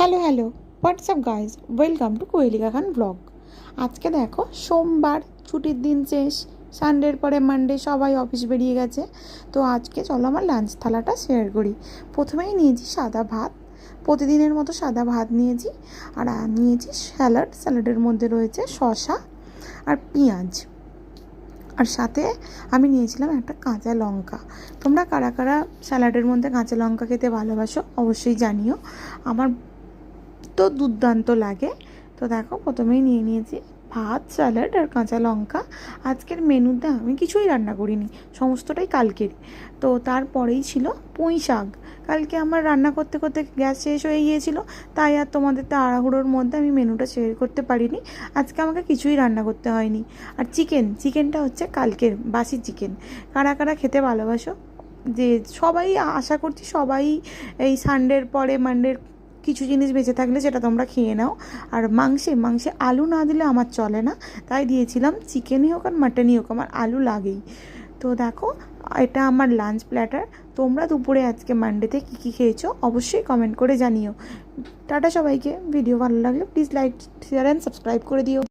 Hello hello WhatsApp guys, welcome to Koelika Khan blog. আজকে দেখো সোমবার, ছুটির দিন শেষ, সানডের পরে মানডে সবাই অফিস বেরিয়ে গেছে। তো আজকে চলো আমার লাঞ্চ থালাটা শেয়ার করি। প্রথমেই নিয়েছি সাদা ভাত, প্রতিদিনের মতো সাদা ভাত নিয়েছি। আর নিয়েছি স্যালাডের মধ্যে রয়েছে শসা আর পেঁয়াজ, আর সাথে আমি নিয়েছিলাম একটা কাঁচা লঙ্কা। তোমরা কারা কারা স্যালাডের মধ্যে কাঁচা লঙ্কা খেতে ভালোবাসো অবশ্যই জানিও, আমার তো দুর্দান্ত লাগে। তো দেখো প্রথমেই নিয়ে নিয়েছি ভাত, স্যালাড আর কাঁচা লঙ্কা। আজকের মেনুতে আমি কিছুই রান্না করিনি, সমস্তটাই কালকের। তো তারপরেই ছিল পুঁই শাক। কালকে আমার রান্না করতে করতে গ্যাস শেষ হয়ে গিয়েছিল, তাই আর তোমাদের তাড়াহুড়োর মধ্যে আমি মেনুটা শেয়ার করতে পারিনি। আজকে আমাকে কিছুই রান্না করতে হয়নি। আর চিকেনটা হচ্ছে কালকের বাসি চিকেন। কারা কারা খেতে ভালোবাসো, যে সবাই আশা করছি সবাই এই সানডের পরে মানডের কিছু জিনিস বেঁচে থাকলে সেটা তোমরা খেয়ে নাও। আর মাংসে আলু না দিলে আমার চলে না, তাই দিয়েছিলাম। চিকেনই হোক আর মাটনই হোক, আমার আলু লাগেই। তো দেখো, এটা আমার লাঞ্চ প্ল্যাটার। তোমরা দুপুরে আজকে মানডেতে কী কী খেয়েছো অবশ্যই কমেন্ট করে জানিও। টাটা সবাইকে। ভিডিও ভালো লাগলে please like, share and subscribe করে দিও।